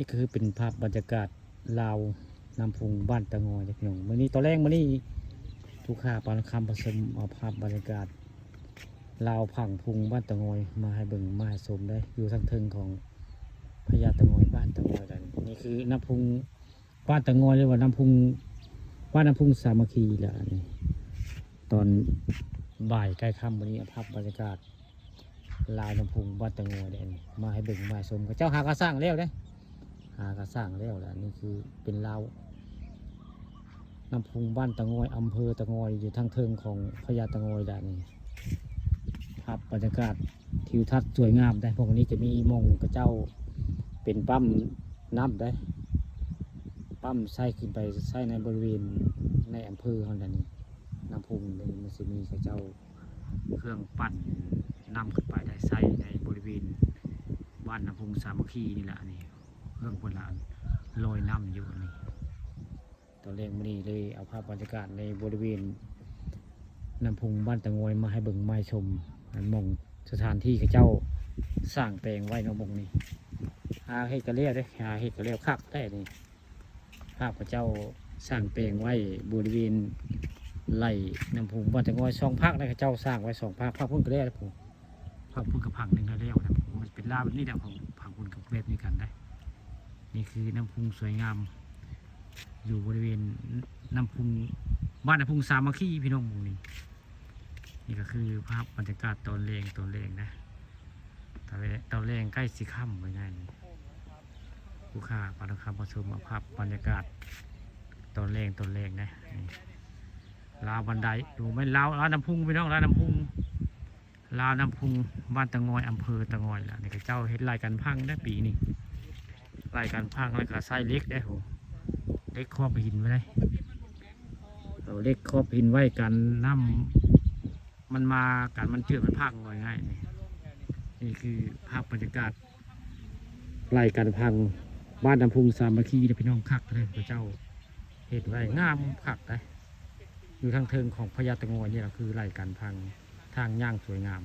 นี่คือเป็นภาพบรรยากาศลาวน้ำพุงบ้านตะงอยพี่น้องมื้อนี้ตอนแรกมื้อนี้ทุกข่าปานคำผสมเอาภาพบรรยากาศลาวผังพุงบ้านตะงอยมาให้เบิ่งมาให้ชมได้อยู่ทางเทิงของพญาตะงอยบ้านตะงอยกันนี่คือน้ำพุงบ้านตะงอยหรือว่าน้ำพุงบ้านน้ำพุงสามัคคีแหละนี่ตอนบ่ายใกล้ค่ำวันนี้เอาภาพบรรยากาศลาวน้ำพุงบ้านตะงอยได้นี่มาให้เบิ่งมาให้ชมกับเจ้าหากระสร้างแล้วเด้หากระสร้างแล้วแหละนี่คือเป็นลาวน้ำพุงบ้านตะงอยอำเภอตะงอยอยู่ทางเทิงของพญาตะงอยได้นี่ภาพบรรยากาศทิวทัศน์สวยงามได้พวกนี้จะมีมงกระเจ้าเป็นปั๊มน้ำได้ปั๊มใส่ขึ้นไปใส่ในบริเวณในอำเภอเขาแหละนี่น้ำพุงเลยมันจะมีกระเจ้าเครื่องปั่นน้ำขึ้นไปได้ใส่ในบริเวณบ้านน้ำพุงสามัคคีนี่แหละนี่เครื่องคนละลอยน้ำอยู่นี่ตอนแรกมื้อนี้เลยเอาภาพบรรยากาศในบริเวณน้ำพุงบ้านตะงอยมาให้เบิ่งมาให้ชมอันมองสถานที่กระเจ้าสร้างแปลงไว้ในมองนี่หาเฮ็ดกระเลียวได้หาเฮ็ดกระเลียวคักได้นี่ภาพกระเจ้าสร้างแปลงไว้บริเวณไร่น้ำพุงบ้านตะงอย2 ภาคได้กระเจ้าสร้างไว้2 ภาคภาคพุ่นกระเลียวนะผมภาคพุ่นกับผังหนึ่งกระเลียวนะมันเป็นลาบนี่แหละของผังพุ่นกับเวทนี่กันได้นี่คือน้ำพุงสวยงามอยู่บริเวณน้ำพุงบ้านน้ำพุงสามัคคีพี่น้องหมู่นี่ก็คือภาพบรรยากาศตอนเลงนะตอนเลงใกล้สีค่ำไว้ง่ายนี่ผู้ข่าปานคำผสมเอาภาพบรรยากาศตอนเลงนะลาวบันไดดูไหมลาวน้ำพุงพี่น้องลาวน้ำพุงบ้านตะงอยอำเภอตะงอยล่ะนี่ก็เจ้าเฮ็ดรายการพังได้ปีนี้รายการพังแล้วก็ไส้เล็กได้โหเล็กครอบหินไว้ได้เราเล็กครอบหินไว้กันน้ำมันมากันมันเจือมันพังง่ายนี่คือภาพบรรยากาศรายการพังบ้านน้ำพุงสามัคคีนะพี่น้องคักเลยพระเจ้าเห็นไว้งามคักเลยอยู่ทางเทิงของพญาตะงอยนี่แหละคือรายการพังทางย่างสวยงาม